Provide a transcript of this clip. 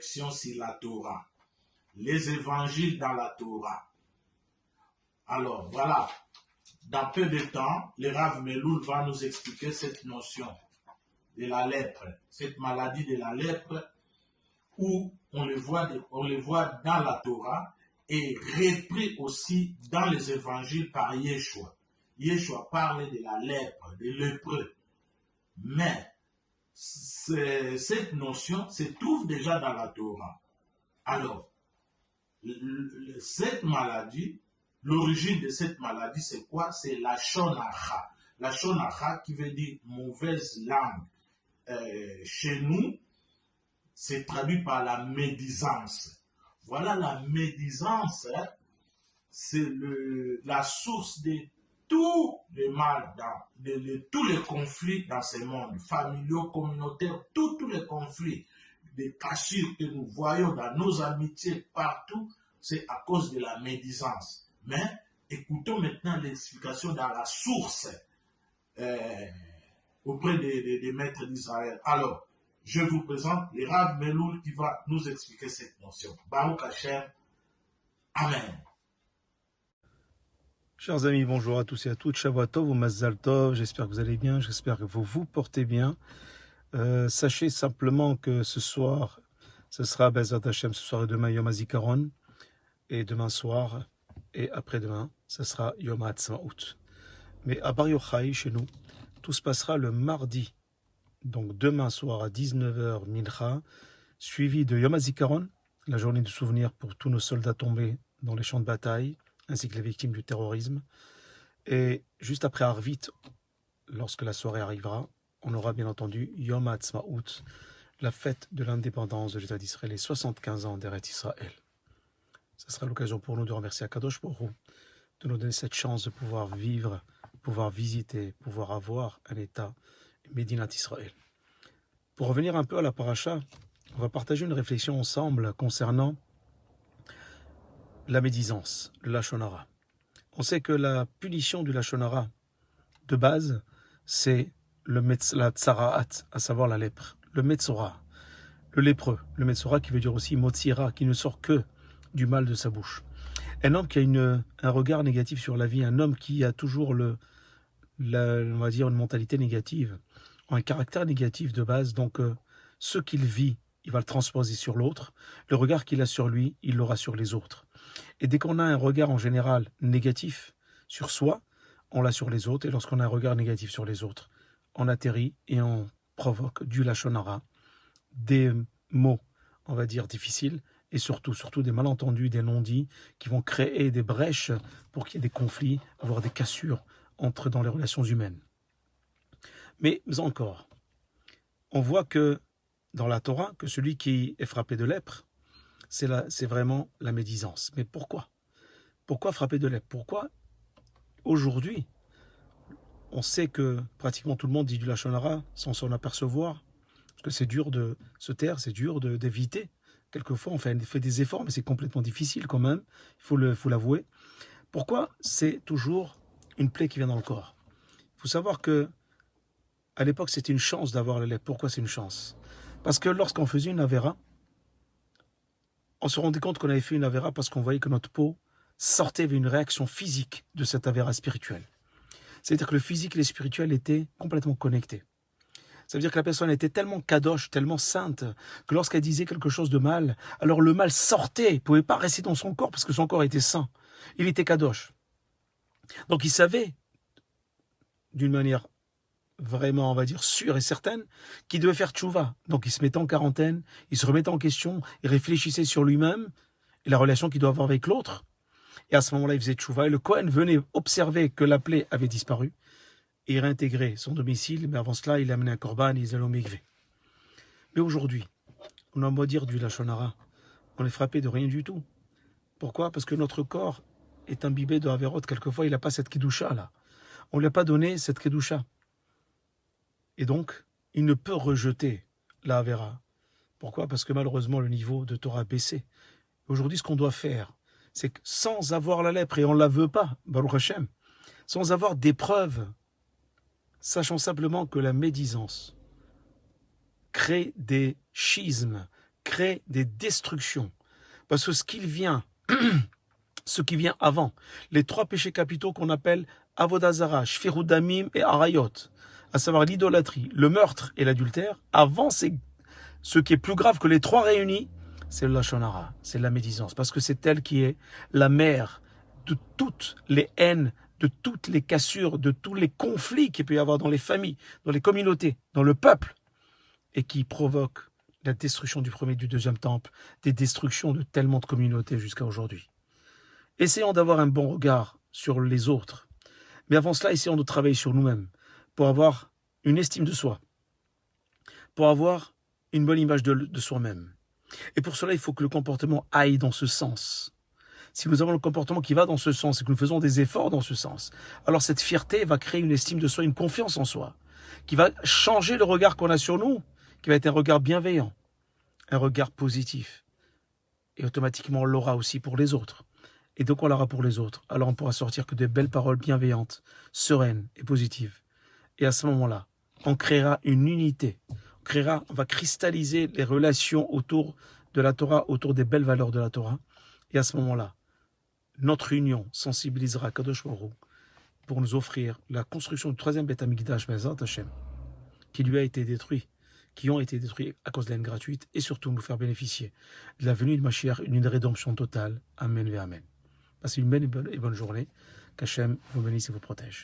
réflexion sur la Torah. Les évangiles dans la Torah. Alors, voilà. Dans peu de temps, le Rav Meloul va nous expliquer cette notion de la lèpre, cette maladie de la lèpre, où on le voit dans la Torah et repris aussi dans les évangiles par Yeshua. Yeshua parle de la lèpre, des lépreux. Mais cette notion se trouve déjà dans la Torah. Alors, cette maladie, l'origine de cette maladie, c'est quoi? C'est la shonara. La shonara qui veut dire mauvaise langue. Chez nous, c'est traduit par la médisance. Voilà, la médisance, hein, c'est la source de tout le mal, de tous les conflits dans ce monde, familiaux, communautaires, tous les conflits, des cassures que nous voyons dans nos amitiés partout, c'est à cause de la médisance. Mais écoutons maintenant l'explication dans la source auprès des maîtres d'Israël. Alors, je vous présente le Rav Meloul qui va nous expliquer cette notion. Baruch Hashem. Amen. Chers amis, bonjour à tous et à toutes. Shavua Tov ou Mazzal Tov. J'espère que vous allez bien. J'espère que vous vous portez bien. Sachez simplement que ce soir, ce sera Bezat Hashem, ce soir et demain Yom HaZikaron. Et demain soir et après-demain, ce sera Yom HaAtzmaut. Mais à Bar Yochai, chez nous, tout se passera le mardi. Donc demain soir à 19h Mincha, suivi de Yom HaZikaron, la journée de souvenir pour tous nos soldats tombés dans les champs de bataille, ainsi que les victimes du terrorisme. Et juste après Arvit, lorsque la soirée arrivera, on aura bien entendu Yom HaAtzmaut, la fête de l'indépendance de l'État d'Israël, les 75 ans d'Eretz Israël. Ce sera l'occasion pour nous de remercier Akadosh Baruch Hu, de nous donner cette chance de pouvoir vivre, pouvoir visiter, pouvoir avoir un État, Médinat Israël. Pour revenir un peu à la paracha, on va partager une réflexion ensemble concernant la médisance, le lashon hara. On sait que la punition du lashon hara, de base, c'est la tsaraat, à savoir la lèpre, le metzora, le lépreux, le metzora qui veut dire aussi motzira, qui ne sort que du mal de sa bouche. Un homme qui a un regard négatif sur la vie, un homme qui a toujours on va dire une mentalité négative, un caractère négatif de base, donc ce qu'il vit, il va le transposer sur l'autre, le regard qu'il a sur lui, il l'aura sur les autres. Et dès qu'on a un regard en général négatif sur soi, on l'a sur les autres, et lorsqu'on a un regard négatif sur les autres, on atterrit et on provoque du lashon hara, des mots, on va dire, difficiles, et surtout des malentendus, des non-dits, qui vont créer des brèches pour qu'il y ait des conflits, voire des cassures dans les relations humaines. Mais encore, on voit que dans la Torah, que celui qui est frappé de lèpre, c'est vraiment la médisance. Mais pourquoi? Pourquoi frapper de lèpre? Pourquoi aujourd'hui, on sait que pratiquement tout le monde dit du lashon hara sans s'en apercevoir, parce que c'est dur de se taire, c'est dur d'éviter. Quelquefois, on fait des efforts, mais c'est complètement difficile quand même, il faut l'avouer. Pourquoi? C'est toujours une plaie qui vient dans le corps. Il faut savoir que à l'époque, c'était une chance d'avoir la lèpre. Pourquoi c'est une chance? Parce que lorsqu'on faisait une avéra, on se rendait compte qu'on avait fait une avéra parce qu'on voyait que notre peau sortait avec une réaction physique de cette avéra spirituelle. C'est-à-dire que le physique et le spirituel étaient complètement connectés. Ça veut dire que la personne était tellement kadosh, tellement sainte, que lorsqu'elle disait quelque chose de mal, alors le mal sortait, il ne pouvait pas rester dans son corps parce que son corps était saint. Il était kadosh. Donc il savait, d'une manière vraiment, on va dire, sûre et certaine, qu'il devait faire tchouva. Donc il se mettait en quarantaine, il se remettait en question, il réfléchissait sur lui-même et la relation qu'il doit avoir avec l'autre. Et à ce moment-là, il faisait tchouva. Et le Kohen venait observer que la plaie avait disparu et réintégrer son domicile. Mais avant cela, il amenait un korban et il allait au mikvé. Mais aujourd'hui, on a beau dire du lashon hara, on est frappé de rien du tout. Pourquoi? Parce que notre corps est imbibé de averot. Quelquefois, il n'a pas cette kedusha là. On ne lui a pas donné cette kedusha. Et donc, il ne peut rejeter la avera. Pourquoi? Parce que malheureusement, le niveau de Torah a baissé. Aujourd'hui, ce qu'on doit faire, c'est que sans avoir la lèpre, et on ne la veut pas, Baruch Hashem, sans avoir des preuves, sachant simplement que la médisance crée des schismes, crée des destructions. Parce que ce qui vient avant, les 3 péchés capitaux qu'on appelle Avodah Zara, Shfirut Damim et Arayot, à savoir l'idolâtrie, le meurtre et l'adultère, avant, c'est ce qui est plus grave que les 3 réunis, c'est le Lachon Hara, c'est la médisance, parce que c'est elle qui est la mère de toutes les haines, de toutes les cassures, de tous les conflits qu'il peut y avoir dans les familles, dans les communautés, dans le peuple, et qui provoque la destruction du premier et du deuxième temple, des destructions de tellement de communautés jusqu'à aujourd'hui. Essayons d'avoir un bon regard sur les autres, mais avant cela, essayons de travailler sur nous-mêmes, pour avoir une estime de soi, pour avoir une bonne image de soi-même. Et pour cela, il faut que le comportement aille dans ce sens. Si nous avons le comportement qui va dans ce sens et que nous faisons des efforts dans ce sens, alors cette fierté va créer une estime de soi, une confiance en soi, qui va changer le regard qu'on a sur nous, qui va être un regard bienveillant, un regard positif. Et automatiquement, on l'aura aussi pour les autres. Et donc, on l'aura pour les autres. Alors, on pourra sortir que de belles paroles bienveillantes, sereines et positives. Et à ce moment-là, on créera une unité. On va cristalliser les relations autour de la Torah, autour des belles valeurs de la Torah. Et à ce moment-là, notre union sensibilisera Kadosh Baruch Hu pour nous offrir la construction du 3e Beth Amikdash, Be'ezrat Hashem, qui lui a été détruit, qui ont été détruits à cause de la haine gratuite, et surtout nous faire bénéficier de la venue de Mashiach, une rédemption totale. Amen et Amen. Passez une belle et bonne journée. Qu'Hachem vous bénisse et vous protège.